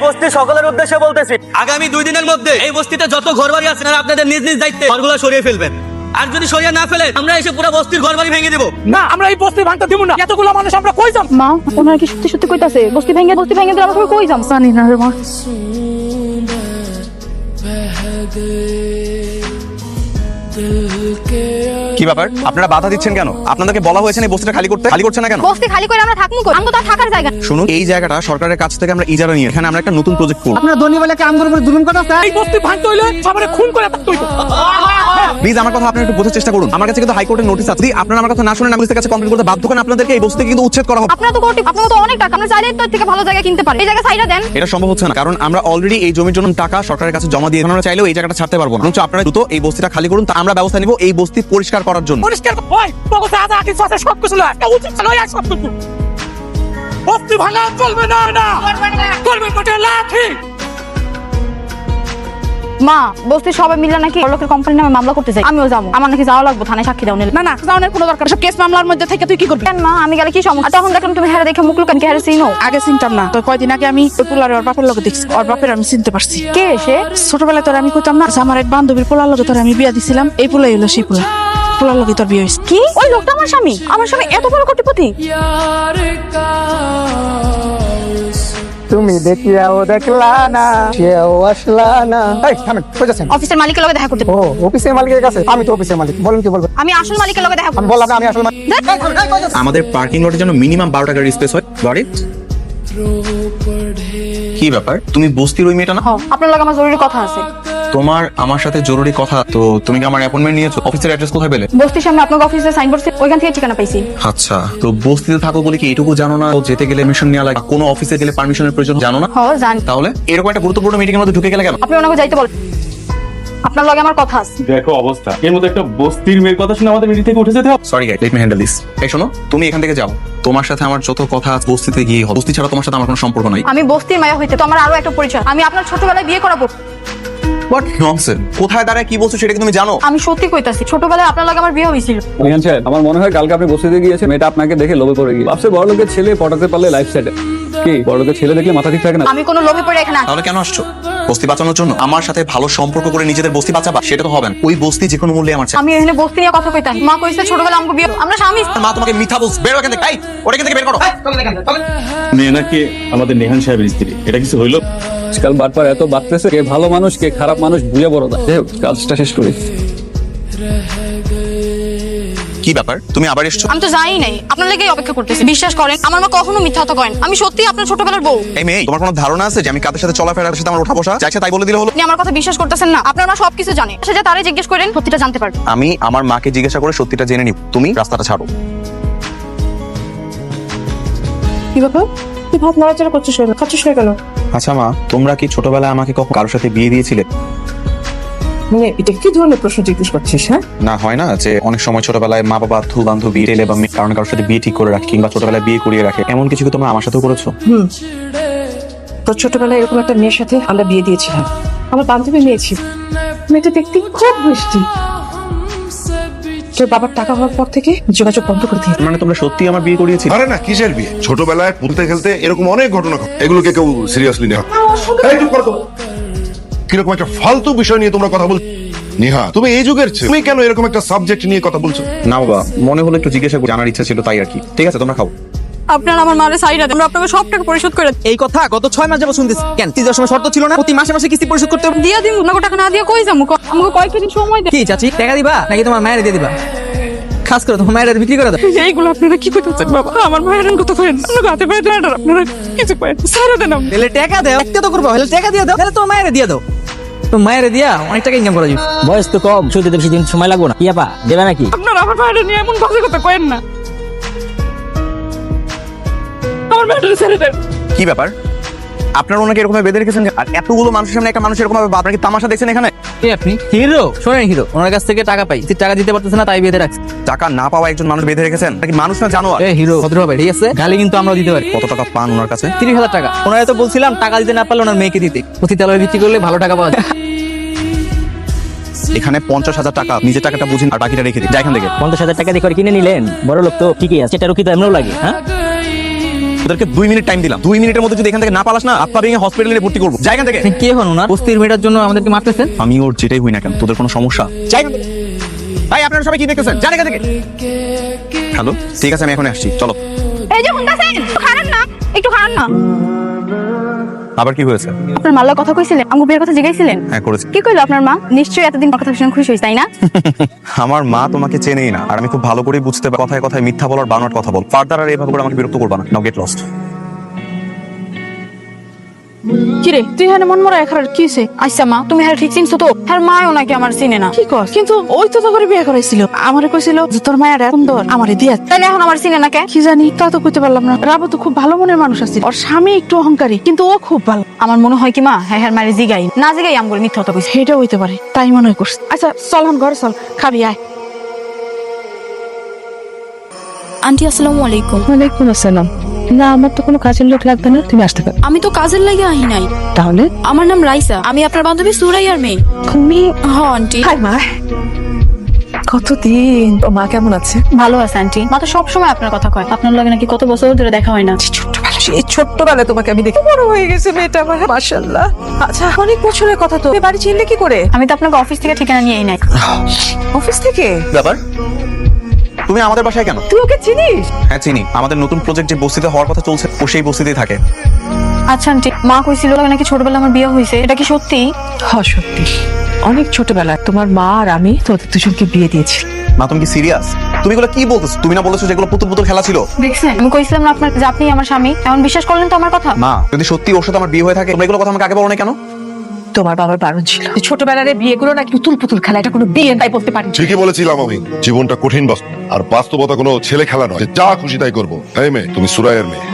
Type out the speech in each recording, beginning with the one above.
বস্তি সকলের উদ্দেশ্যে বলতেছি, আগামী 2 দিনের মধ্যে এই বস্তিতে যত ঘরবাড়ি আছে না আপনাদের নিজ নিজ দায়িত্বে ঘরগুলো সরিয়ে ফেলবেন। আর যদি সরিয়ে না ফেলে আমরা এসে পুরো বস্তির ঘরবাড়ি ভেঙে দেব। না, আমরা এই বস্তি ভাঙতে দিব না। এতগুলো মানুষ আমরা কই যাব? মা, ওনারা কি সত্যি সত্যি কইতাছে বস্তি ভেঙে দিলে আমরা কই যাব? জানি না রে মা। কি ব্যাপার, আপনারা বাধা দিচ্ছেন কেন? আপনাদেরকে বলা হয়েছে এই বস্তিটা খালি করছে না কেন? বস্তি খালি করে আমরা থাকমু কই? আমগো তো থাকার জায়গা। শুনুন, এই জায়গাটা সরকারের কাছ থেকে আমরা ইজারা নিয়ে এখানে আমরা একটা নতুন প্রজেক্ট করব। আপনারা ধনী বলে কাম করে জুলুম করতেছে। এই বস্তি ভাঙতে হইলে সবারে খুন করে থাকতে হইতো। প্লিজ আমার কথা আপনারা একটু বোঝার চেষ্টা করুন। আমার কাছে কিন্তু হাইকোর্টের নোটিশ আছে। যদি আপনারা আমার কথা না শুনেন, আমি পুলিশের কাছে কমপ্লেইন করতে বাধ্য করেন, আপনাদেরকে এই বস্তি কিন্তু উচ্ছেদ করা হবে। আপনারা তো অনেক টাকা, আমরা চাইলে তো এর থেকে ভালো জায়গা কিনতে পারি। এই জায়গা সাইডা দেন। এটা সম্ভব হচ্ছে না, কারণ আমরা অলরেডি এই জমির জন্য টাকা সরকারের কাছে জমা দিয়ে আমরা চাইলেও এই জায়গাটা ছাড়তে পারবো না। আপনারা দ্রুত এই বস্তিটা খালি করুন, তা আমরা ব্যবস্থা নিব এই বস্তি পরিষ্কার করার জন্য। পরিষ্কার কই? বগতে আদা কি সব কিছু লয়। একটা উচিত লয় সব কিছু। বস্তি ভাঙা চলবে না। করবে কোটে লাঠি। মা, বস্তি সবাই মিলে নাকি লোকের কোম্পানির নামে মামলা করতে চাই। আমিও যাবো। আমার নাকি যাওয়া লাগবে থানায় সাক্ষী দাও নিলে। না, যাওয়ার কোনো দরকার। সব কেস মামলার মধ্যে থেকে তুই কি করবি? কেন মা, আমি গেলে কি সমস্যা? আর তখন দেখলাম তুমি হেরে দেখে মুখ লুকান, কি হেরে চিনো? আগে চিনতাম না, তো কয়দিন আগে আমি ওই পোলার ওর বাপের লগে দেখছি। ওর বাপের আমি চিনতে পারছি। কে সে? ছোটবেলায় তোর আমি কইতাম না, আমার এক বান্ধবীর পোলার লগে তোর আমি বিয়া দিছিলাম। এই পোলাই হলো সেই পোলার লগে তোর বিয়ে হয়েছে। কি ওই লোকটা আমার স্বামী? আমার স্বামী এত বড় কোটিপতি? তুমি দেখিয়াও দেখলা না, সেও আসলা না। এই থামেন, কই যাচ্ছেন? অফিসের মালিকের লগে দেখা করতে। ও, অফিসের মালিকের কাছে? আমি তো অফিসের মালিক, বলেন কি বলবেন? আমি আসল মালিকের লগে দেখা আমি বললাম না আমি আসলে মালিক। আমাদের পার্কিং লটের জন্য মিনিমাম 12 টাকার স্পেস হয়। Got it? কি ব্যাপার, তুমি বস্তির ওই মেয়েটা না? আপনার লগে আমার জরুরি কথা আছে। তোমার আমার সাথে জরুরি কথা? তো তুমি কি আমার অ্যাপয়েন্টমেন্ট নিয়েছো? অফিসের অ্যাড্রেস কোথায় পেলে? বস্তির সামনে আপনার অফিসের সাইনবোর্ড ওইখান থেকে ঠিকানা পাইছি। আচ্ছা, তো বস্তিতে থাকো বলে কি এইটুকু জানো না যেতে গেলে পারমিশন নেওয়া লাগে? কোনো অফিসে গেলে পারমিশনের প্রয়োজন জানো না? জানি। তাহলে এরকম একটা গুরুত্বপূর্ণ মিটিং এর মধ্যে ঢুকে গেলে কেন? আপনি ওনাকে যাইতে বলেন, আপনার লগে আমার কথা আছে। দেখো অবস্থা, এর মধ্যে একটা বস্তির মেয়ের কথা শুনে আমাদের মিটিং থেকে উঠে যেতে হবে। Sorry guys, let me handle this. এই শোনো, তুমি এখান থেকে যাও। তোমার সাথে আমার যত কথা বস্তিতে গিয়ে হবে। বস্তি ছাড়া তোমার সাথে আমার কোনো সম্পর্ক নাই। আমি বস্তির মায়া হইতে তো আমার আরো একটা পরিচয়। আমি আপনার ছোটবেলায় বিয়ে করাবো। What nonsense! কোথায় দাঁড়ায় কি বলছো সেটা কি তুমি জানো? আমি সত্যি কইতাছি, ছোটবেলায় আপনার লগে আমার বিয়ে হয়েছিল। রিহান সাহেব, আমার মনে হয় কালকে আপনি বসতে গিয়েছেন, মেয়েটা আপনাকে দেখে লোভে পড়ে গিয়ে ভাবছে বড় লোকের ছেলে পটাতে পারলে লাইফ সেটেল। কি বড় লোকের ছেলে দেখলে মাথা ঠিক থাকে না? আমি কোনো লোভে পড়ে এখানে তাহলে কেন আসছো? বস্তি বাঁচানোর জন্য? আমার সাথে ভালো সম্পর্ক করে নিজেদের বস্তি বাঁচাবা সেটা তো হবে না। ওই বস্তি যে কোনো মূল্যে আমার চাই। আমি এখানে বস্তি নিয়ে কথা কইতাম। মা কইছে ছোটবেলায় আমাকে বিয়ে, আমরা স্বামী। মা তোমাকে মিথ্যা বলছ। বের এখান থেকে। এই, ওটা এখান থেকে বের করো। মেয়ে নাকি আমাদের নেহান সাহেবের স্ত্রী, এটা কিছু হইলো? আজকাল বারবার এত বাড়তেছে, কে ভালো মানুষ কে খারাপ মানুষ বুঝে বড় দেয়। যাই হোক, কাজটা শেষ করি। কি ব্যাপার, তুমি আবার এসছো? আমি তো জানি নাই, আপনার লেগেই অপেক্ষা করতেছি। বিশ্বাস করেন, আমার মা কখনো মিথ্যা কথা করেন। আমি সত্যি আপনার ছোটবেলার বউ। এই মেয়ে, তোমার কোনো ধারণা আছে যে আমি কাদের সাথে চলাফেরার সাথে আমার ওঠা বসা চাইছে তাই বলে দিলে হলো? আপনি আমার কথা বিশ্বাস করতেছেন না। আপনার মা সবকিছু জানে, সেটা তারে জিজ্ঞেস করেন, সত্যিটা জানতে পারবে। আমি আমার মাকে জিজ্ঞাসা করে সত্যিটা জেনে নিব। তুমি রাস্তাটা ছাড়ো। কি ব্যাপার? তুই ভাত নাড়াচাড়া করছিস কেন? খাচ্ছিস কেন? আচ্ছা মা, তোমরা কি ছোটবেলায় আমাকে কখন কারোর সাথে বিয়ে দিয়েছিলে? মানে এটা কি ধরনের প্রশ্ন জিজ্ঞেস করছিস? হ্যাঁ, না হয় না যে অনেক সময় ছোটবেলায় মা বাবা বন্ধু বান্ধবী ছেলে বা মেয়ে কারণ কারোর সাথে বিয়ে ঠিক করে রাখে কিংবা ছোটবেলায় বিয়ে করিয়ে রাখে, এমন কিছু কি তোমরা আমার সাথেও করেছো? তোর ছোটবেলায় এরকম একটা মেয়ের সাথে আমরা বিয়ে দিয়েছিলাম। আমার বান্ধবী মেয়ে ছিল, মেয়েটা দেখতে খুব মিষ্টি। তোর বাবার টাকা হওয়ার পর থেকে যোগাযোগ বন্ধ করে দিয়ে। মানে তোমরা সত্যি আমার বিয়ে করিয়েছিলে? আরে না, কিসের বিয়ে? ছোটবেলায় পুঁতে খেলতে এরকম অনেক ঘটনা ঘটে, এগুলোকে কেউ সিরিয়াসলি নেয়? এই চুপ করো তো। কিরকম একটা ফালতু বিষয় নিয়ে তোমরা কথা বলছো? নিহা, তুমি এই যুগের ছেলে, তুমি কেন এরকম একটা সাবজেক্ট নিয়ে কথা বলছো? না বাবা, মনে হলো একটু জিজ্ঞাসা করে জানার ইচ্ছা ছিল তাই আর কি। ঠিক আছে, তোমরা খাও। আপনার আমার মারে সাইডা দেন, আমরা আপনাকে সব টাকা পরিশোধ করে এই কথা গত 6 মাস যাবত শুনতেছি। কেন তিজার সময় শর্ত ছিল না প্রতি মাসে মাসে কিস্তি পরিশোধ করতে হবে? দিয়া দিন না, টাকা না দিয়ে কই যাবো? আমাকে কয়েকদিন সময় দেন। কি চাচি, টাকা দিবা নাকি তোমার মায়ের দিয়ে দিবা? খাস করে তোমার মায়ের বিক্রি করে দাও। এইগুলো আপনারা কি করতেছেন বাবা? আমার মায়ের কথা করেন, আমরা হাতে পায়ে দাঁড়ান, আপনারা কিছু করেন, সারা দেন। তাহলে টাকা দাও, একটা তো করবো, হলে টাকা দিয়ে দাও, তাহলে তোমার মায়ের দিয়ে দাও। তো মায়ের দিয়া অনেক টাকা ইনকাম করা যাবে। বয়স তো কম, শুধু বেশি দিন সময় লাগবো না। ইয়াপা দেবে নাকি? আপনারা আমার মায়ের নিয়ে এমন বাজে কথা করেন না। আমার মায়ের ছেড়ে দেন। কি ব্যাপার, আপনারা ওনাকে এরকম বেঁধে রেখেছেন? আর এতগুলো মানুষের সামনে একটা মানুষ এরকম ভাবে আপনারা কি তামাশা দেখছেন এখানে? আপনি হিরো, শোনেন হিরো, ওনার কাছ থেকে টাকা পাই, টাকা দিতে পারতেছে না তাই বেঁধে রাখছে। টাকা না পাওয়া একজন মানুষ বেঁধে রেখেছেন নাকি? মানুষ না জানো? এ হিরো ভদ্র হবে, ঠিক আছে? গালি কিন্তু আমরা দিতে পারি। কত টাকা পান ওনার কাছে? 30,000 টাকা। ওনারা তো বলছিলাম টাকা দিতে না পারলে ওনার মেয়েকে দিতে, পতিতালয়ে বিক্রি করলে ভালো টাকা পাওয়া যায়। এখানে 50,000 টাকা, নিজের টাকাটা বুঝিন আর বাকিটা রেখে দিন। যা এখান থেকে। 50,000 টাকা দিয়ে করে কিনে নিলেন, বড় লোক তো ঠিকই আছে, সেটা রুকি তো এমনও লাগে। হ্যাঁ, ওদেরকে 2 মিনিট টাইম দিলাম, 2 মিনিটের মধ্যে যদি এখান থেকে না পালাস না, আপা ভেঙে হসপিটালে ভর্তি করবো। যাই এখান থেকে। আপনি কে হন ওনার? বস্তির মেয়েটার জন্য আমাদেরকে মারতেছেন? আমি ওর যেটাই হই না কেন, তোদের কোনো সমস্যা? যাই এখান থেকে। ভাই আপনারা সবাই কি দেখতেছেন? যান এখান থেকে। হ্যালো, ঠিক আছে আমি এখন আসছি, চলো। এই যে শুনতাছেন, খারাপ না, একটু খারাপ না। আবার কি হয়েছে? আপনার মাল্লার কথা কইছিলেন, আমগো বিয়ের কথা জিগাইছিলেন? হ্যাঁ করেছি। কি কইলো আপনার মা? নিশ্চয়ই এতদিন আমার কথা শুনে খুশি হইছে, তাই না? আমার মা তোমাকে চেনেই না, আর আমি খুব ভালো করে বুঝতে পারি কথায় কথায় মিথ্যা বলার বানোয়াট কথা বল। ফার্দার আর এভাবে করে আমাকে বিরক্ত করবা না। নাও গেট লস্ট। কিরে তুই এখানে মন মরা এখানে কি হইছে? আচ্ছা মা, তুমি হ্যাঁ ঠিক চিনছো তো? হ্যাঁ মাও নাকি আমার চিনে না? কি কর? কিন্তু ওই তো করে বিয়ে করাইছিল, আমারে কইছিল যে তোর মায়ের সুন্দর, আমারে দিয়া। তাহলে এখন আমার চিনে না কে? কি জানি, তা তো কইতে পারলাম না। রাবু তো খুব ভালো মনের মানুষ আছে, ওর স্বামী একটু অহংকারী, কিন্তু ও খুব ভালো। আমার মনে হয় কি মা, হ্যাঁ হ্যাঁ মারে জিগাই না, জিগাই আমগুলো মিথ্যা কথা কইছে। সেটা হইতে পারে, তাই মনে হয় করছে। আচ্ছা চল হন ঘরে চল, খাবি আয়। আন্টি আসসালামু আলাইকুম। ওয়ালাইকুম আসসালাম। না আমার তো কোনো কাজের লোক লাগবে না, তুমি আসতে পারো। আমি তো কাজের লাগে আহি নাই। তাহলে আমার নাম রাইসা, আমি আপনার বান্ধবী সুরাইয়ার মেয়ে। তুমি? হ্যাঁ আন্টি। হাই মা, কতদিন। ও মা কেমন আছে? ভালো আছে আন্টি। মা তো সবসময় আপনার কথা কয়, আপনার লাগে নাকি কত বছর ধরে দেখা হয় না। এই ছোট্টবেলায় তোমাকে আমি দেখি, বড় হয়ে গেছে মেয়েটা আমার, মাশাআল্লাহ। আচ্ছা অনেক বছরের কথা তো, বাড়ি চিনলে কি করে? আমি তো আপনাকে অফিস থেকে ঠিকানা নিয়েই নাই। অফিস থেকে? ব্যাপার, তুমি আমাদের বাসায় কেন? তুই ওকে চিনিস? হ্যাঁ চিনি, আমাদের নতুন প্রজেক্ট যে বস্তিতে হওয়ার কথা চলছে, ও সেই বস্তিতেই থাকে। আচ্ছা আন্টি, মা কইছিল নাকি ছোটবেলায় আমার বিয়ে হয়েছে, এটা কি সত্যি? হ্যাঁ সত্যি, অনেক ছোটবেলায় তোমার মা আর আমি তোদের দুজনকে বিয়ে দিয়েছি। মা তুমি কি সিরিয়াস? তুমি এগুলো কি বলতেছো? তুমি না বলেছো যেগুলো পুতুল পুতুল খেলা ছিল? দেখছেন, আমি কইছিলাম না আপনার যে আপনি আমার স্বামী, এমন বিশ্বাস করলেন তো আমার কথা? মা যদি সত্যি ওর সাথে আমার বিয়ে হয়ে থাকে, তোমরা এগুলো কথা আমাকে আগে বলো না কেন? তোমার বাবার বারণ ছিল, ছোটবেলার বিয়েগুলো না পুতুল পুতুল খেলা, এটা কোনো বিয়ে তাই বলতে পারি। ঠিকই বলেছিলাম আমি, জীবনটা কঠিন বাস্তব, আর বাস্তবতা কোনো ছেলে খেলা নয় যে যা খুশি তাই করবো। এই মেয়ে, তুমি সুরাইয়ের মেয়ে,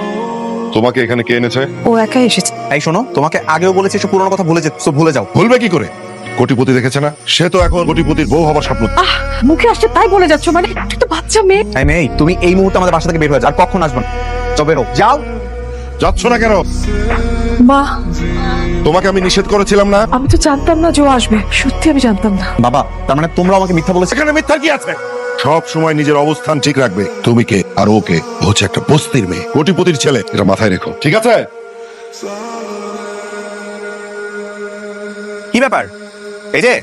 তোমাকে এখানে কে এনেছে? ও একাই এসেছে। এই শোনো, তোমাকে আগেও বলেছি এসব পুরোনো কথা ভুলে যেতে, ভুলে যাও। ভুলবে কি করে? কোটিপতি দেখেছে না? সে তো এখন কোটিপতির বউ হবার স্বপ্ন। মুখে আসছে তাই বলে যাচ্ছ, মানে তুই তো বাচ্চা মেয়ে। এই মেয়ে, তুমি এই মুহূর্তে আমাদের বাসা থেকে বের হয়ে যাও, আর কখন আসবে না। যাও বেরো, যাও। যাচ্ছ না কেন? মা, তোমাকে আমি নিষেধ করেছিলাম না? আমি তো জানতাম না যে ও আসবে, সত্যি আমি জানতাম না। বাবা, তার মানে তোমরা আমাকে মিথ্যা বলেছো? সেখানে মিথ্যা কি আছে? সব সময় নিজের অবস্থান ঠিক রাখবে। তুমি কে আর ওকে? ও হচ্ছে একটা বস্তির মেয়ে, কোটিপতির ছেলে, এটা মাথায় রেখো, ঠিক আছে? কি ব্যাপার? এই যে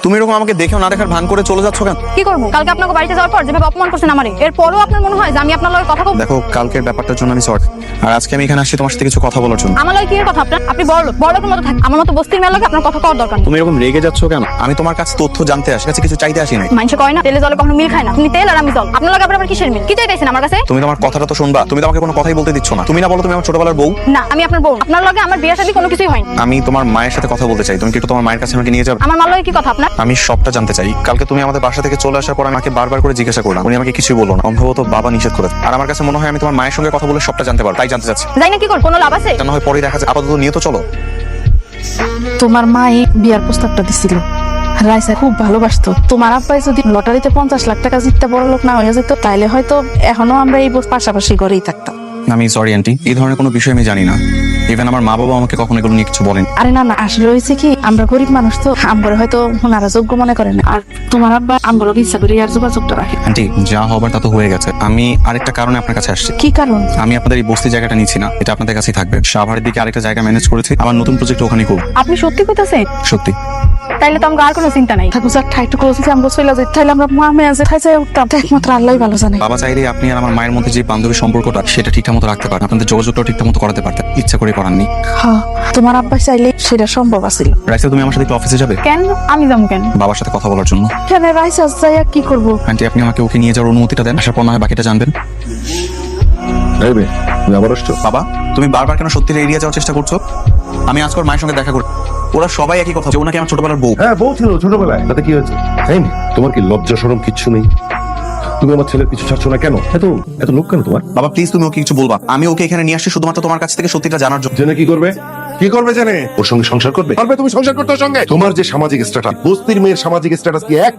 তুমি এরকম আমাকে দেখেও না দেখার ভান করে চলে যাচ্ছ কেন? কি করবো? কালকে আপনাকে বাড়িতে যাওয়ার পর যেভাবে অপমান করছেন আমারে, এরপরও আপনার মনে হয় যে আমি আপনার লগে কথা বলবো? দেখো, কালকের ব্যাপারটার জন্য আমি সরি, আর আজকে আমি এখানে আসছি তোমার সাথে কিছু কথা বলার জন্য। আমার লগে কি এর কথা আপনার? আপনি বড় লোকের মতো থাকেন, আমার মতো বস্তির মেয়ে লগে আপনার কথা কওয়ার দরকার নেই। তুমি এরকম রেগে যাচ্ছ কেন? আমি তোমার কাছে তথ্য জানতে আসি, কাছে কিছু চাইতে আসি নাই। মানুষে কয় না তেলে জলে কখনো মিল খায় না, তুমি তেল আর আমি জল, আপনার লগে আবার কিসের মিল? কি চাইতেছেন আমার কাছে? তুমি তোমার কথাটা তো শুনবা, তুমি তো আমাকে কোনো কথাই বলতে দিচ্ছ না। তুমি না বলো তুমি আমার ছোটবেলার বউ। না, আমি আপনার বউ। আপনার লগে আমার বিয়ে শাদী কোনো কিছুই হয়নি। আমি তোমার মায়ের সাথে কথা বলতে চাই, তুমি কি একটু তোমার মায়ের কাছে আমাকে নিয়ে যাবে? আমার মার লগে কি কথা আপনার? আমি সবটা জানতে চাই। কালকে তুমি আমাদের বাসা থেকে চলে আসার পর আমাকে বারবার করে জিজ্ঞাসা করলাম, উনি আমাকে কিছুই বললো না, সম্ভবত বাবা নিষেধ করেছে। আর আমার কাছে মনে হয় আমি তোমার মায়ের সঙ্গে কথা বলে সবটা জানতে পারবো, তাই জানতে চাচ্ছি। যাই না কি কর, কোনো লাভ আছে? এটা না হয় পরে দেখা যায়, আপাতত নিয়ে তো চলো। তোমার মা এই বিয়ার প্রস্তাবটা দিছিল, রাইসা খুব ভালোবাসতো। তোমার আব্বাই যদি লটারিতে 50 লাখ টাকা জিততে বড় লোক না হয়ে যেত, তাইলে হয়তো এখনো আমরা এই পাশাপাশি করেই থাকতাম। আমি সরি আন্টি, এই ধরনের কোনো বিষয় আমি জানি না। ইভেন আমার মা বাবা আমাকে কখনো এগুলো নিয়ে কিছু বলেন। আরে না না, আসলে হয়েছে কি, আমরা গরিব মানুষ তো, আমরা হয়তো ওনারা যোগ্য মনে করেন, আর তোমার আব্বা আমরা ইচ্ছা করি আর যোগাযোগটা রাখে। আন্টি যা হবার তা তো হয়ে গেছে। আমি আরেকটা কারণে আপনার কাছে আসছি। কি কারণ? আমি আপনাদের এই বস্তি জায়গাটা নিচ্ছি না, এটা আপনাদের কাছেই থাকবে। সাভারের দিকে আরেকটা জায়গা ম্যানেজ করেছি, আমার নতুন প্রজেক্ট ওখানেই করব। আপনি সত্যি কইতাছেন? সত্যি। তাইলে তো আমার আর কোনো চিন্তা নাই। থাকো স্যার, ঠাইটু করে যদি আমরা চলে যাই, তাহলে আমরা মা মেয়ে আছে খাইছে উঠতাম, একমাত্র আল্লাহই ভালো জানে। বাবা চাইলে আপনি আর আমার মায়ের মধ্যে যে বান্ধবীর সম্পর্কটা, সেটা ঠিকঠাক মতো রাখতে পারেন, আপনাদের যোগাযোগটাও ঠিকঠাক মতো করাতে পারতেন, ইচ্ছা করে করাননি। হ্যাঁ, তোমার আব্বা চাইলে সেটা সম্ভব আছিল। রাইসা, তুমি আমার সাথে একটু অফিসে যাবে? কেন? আমি যাবো কেন? বাবার সাথে কথা বলার জন্য। কেন রাইসা যাইয়া কি করবো? আন্টি আপনি আমাকে ওকে নিয়ে যাওয়ার অনুমতিটা দেন, আসার পর না হয় বাকিটা জানবেন। তুমি আবার আসছো? বাবা, তুমি বারবার কেন সত্যিটা এড়িয়ে যাওয়ার চেষ্টা করছো? আমি আজকে ওর মায়ের সঙ্গে দেখা করি, ওরা সবাই একই কথা, যে ও নাকি আমার ছোটবেলার বউ। হ্যাঁ, বউ ছিল ছোটবেলায়, তাতে কি হয়েছে? তাই না? তোমার কি লজ্জা শরম কিচ্ছু নেই? তুমি আমার ছেলের পিছু ছাড়ছো না কেন? এত লোক কেন তোমার? বাবা প্লিজ, তুমি ওকে কিছু বলবা। আমি ওকে এখানে নিয়ে আসছি শুধুমাত্র তোমার কাছ থেকে সত্যিটা জানার জন্য। জেনে কি করবে? কি করবে জেনে? ওর সঙ্গে সংসার করবে? পারবে তুমি সংসার করতে ওর সঙ্গে? তোমার যে সামাজিক স্ট্যাটাস, বস্তির মেয়ের সামাজিক স্ট্যাটাস কি এক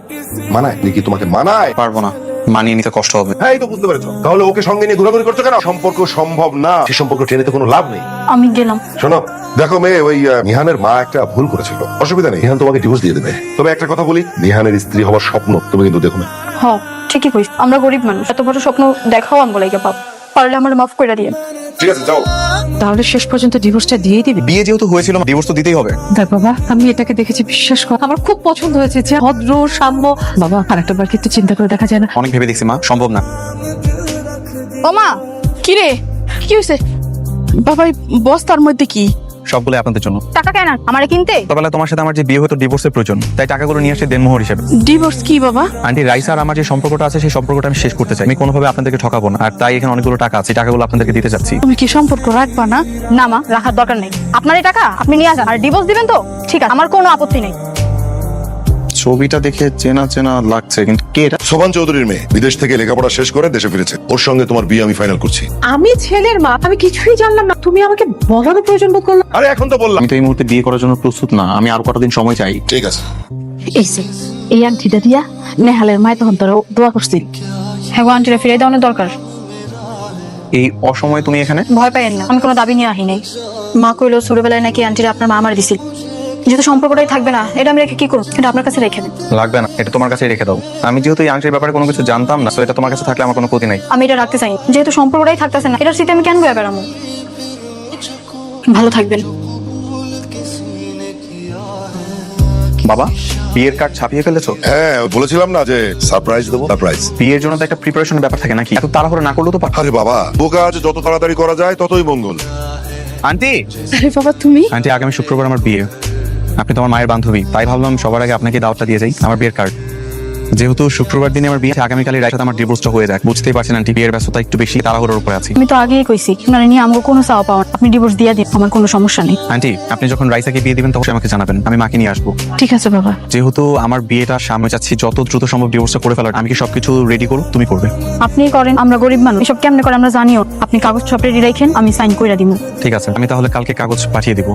মানায় নাকি? তোমাকে মানায়? পারবো না, মানিয়ে নিতে কষ্ট হবে। হ্যাঁ, এই তো বুঝতে পেরেছো। তাহলে ওকে সঙ্গে নিয়ে ঘোরাঘুরি করছো কেন? সম্পর্ক সম্ভব না, সে সম্পর্ক টেনে তো কোনো লাভ নেই। আমি গেলাম। শোনো, দেখো মেয়ে, ওই নিহানের মা একটা ভুল করেছিল, অসুবিধা নেই, নিহান তোমাকে ডিভোর্স দিয়ে দেবে। তবে একটা কথা বলি, নিহানের স্ত্রী হওয়ার স্বপ্ন তুমি কিন্তু দেখো না। হ, ঠিকই কইস, আমরা গরিব মানুষ, এত বড় স্বপ্ন দেখাও আমগো লাগে পারলে আমার মাফ করে দিয়ে। ঠিক আছে যাও। তাহলে শেষ পর্যন্ত ডিভোর্সটা দিয়েই দিবি? বিয়ে যেহেতু হয়েছিল ডিভোর্স তো দিতেই হবে। দেখ বাবা, আমি এটাকে দেখেছি, বিশ্বাস কর আমার খুব পছন্দ হয়েছে, যে ভদ্র সাম্য। বাবা আর একটা বার কি একটু চিন্তা করে দেখা যায় না? অনেক ভেবে দেখছি মা, সম্ভব না। ও মা, কি রে কি হয়েছে? বাবা এই বস্তার মধ্যে কি? সবগুলো আপনাদের জন্য। টাকা কেন আমারে কিনতে? ছোটবেলায় তোমার সাথে আমার যে বিয়ে হতো ডিভোর্সের প্রয়োজন, তাই টাকাগুলো নিয়ে আসে দেনমোহর হিসেবে। ডিভোর্স কি বাবা? আন্টি রাইসা আর আমার যে সম্পর্কটা আছে সেই সম্পর্কটা আমি শেষ করতে চাই। আমি কোনোভাবে আপনাদেরকে ঠকাবো না, আর তাই এখানে অনেকগুলো টাকা আছে, টাকাগুলো আপনাদেরকে দিতে চাচ্ছি। তুমি কি সম্পর্ক রাখবা না? না মা, রাখার দরকার নেই। আপনার এই টাকা আপনি নিয়ে আসেন, আর ডিভোর্স দিবেন তো ঠিক আছে, আমার কোনো আপত্তি নেই। ছবিটা দেখে চেনা চেনা লাগছে, কিন্তু কে এটা? সোভান চৌধুরীর মেয়ে বিদেশ থেকে লেখাপড়া শেষ করে দেশে ফিরেছে, ওর সঙ্গে তোমার বিয়ে আমি ফাইনাল করছি। আমি ছেলের মা, আমি কিছুই জানলাম না, তুমি আমাকে বলারও প্রয়োজন বোধ করলো? আরে এখন তো বললাম। আমি তো এই মুহূর্তে বিয়ে করার জন্য প্রস্তুত না, আমি আরো কতদিন সময় চাই। ঠিক আছে। এই আন্টিটা দিয়া নেহালের মায় তখন তোরা দোয়া করছিল। হ্যাঁ গো, আন্টিরা ফিরে দেওয়ানোর দরকার। এই অসময়ে তুমি এখানে? ভয় পাইয়েন না, আমি কোনো দাবি নিয়ে আহি নাই। মা কইলো ছোটবেলায় নাকি আন্টিরা আপনার মা আমার দিছিল, যেহেতু সম্পর্কটাই থাকবে না, এটা আমি রেখে কি করব? এটা আপনার কাছে রেখে দেন। লাগবে না, এটা তোমার কাছে রেখে দাও। আমি যেহেতু এই আংটির ব্যাপারে কোনো কিছু জানতাম না, তো এটা তোমার কাছে থাকলে আমার কোনো ক্ষতি নাই। আমি এটা রাখতে চাই, যেহেতু সম্পর্কটাই থাকতেছে না, এটার স্মৃতি আমি কেন বয়ে বেড়াবো? ভালো থাকবেন। বাবা, বিয়ের কার্ড ছাপিয়ে ফেলেছো? হ্যাঁ বলেছিলাম না যে সারপ্রাইজ দেবো। সারপ্রাইজ। বিয়ের জন্য তো একটা প্রিপারেশনের ব্যাপার থাকে নাকি? এত তাড়াহুড়ো না করলেও তো পারো। আরে বাবা, বোকা আছে, যত তাড়াতাড়ি করা যায় ততই মঙ্গল। আন্টি, আরে বাবা তুমি? আন্টি আগামী শুক্রবার আমার বিয়ে। আপনি তো আমার মায়ের বান্ধবী, তাই ভাবলাম সবার আগে আপনাকে দাওয়াতটা দিয়ে যাই। আমার বিয়ের কার্ড, যেহেতু শুক্রবার দিনে আমার বিয়ে, আগামীকালের রাতে আমার ডিভোর্সটা হয়ে যায়। বুঝতেই পারছেন আন্টি, বিয়ের ব্যস্ততা একটু বেশি, তাড়াহুড়োর উপরে আছি। আমি তো আগেই কইছি আপনারা নিয়ে আমাকে কোনো চাওয়া পাওয়া না। আপনি ডিভোর্স দিয়ে দিন, আমার কোনো সমস্যা নেই। আন্টি, আপনি যখন রাইসাকে বিয়ে দিবেন তখন আমাকে জানাবেন, আমি মাকে নিয়ে আসবো। ঠিক আছে বাবা। যেহেতু আমার বিয়েটা সামনে যাচ্ছি, যত দ্রুত সম্ভব ডিভোর্সটা করে ফেলার। আমি কি সবকিছু রেডি করব, তুমি করবে? আপনি করেন, আমরা গরিব মানুষ, এসব কেমনে করে আমরা জানিও। আপনি কাগজ সব রেডি রাখেন, আমি সাইন কইরা দিব। ঠিক আছে, আমি তাহলে কালকে কাগজ পাঠিয়ে দিব।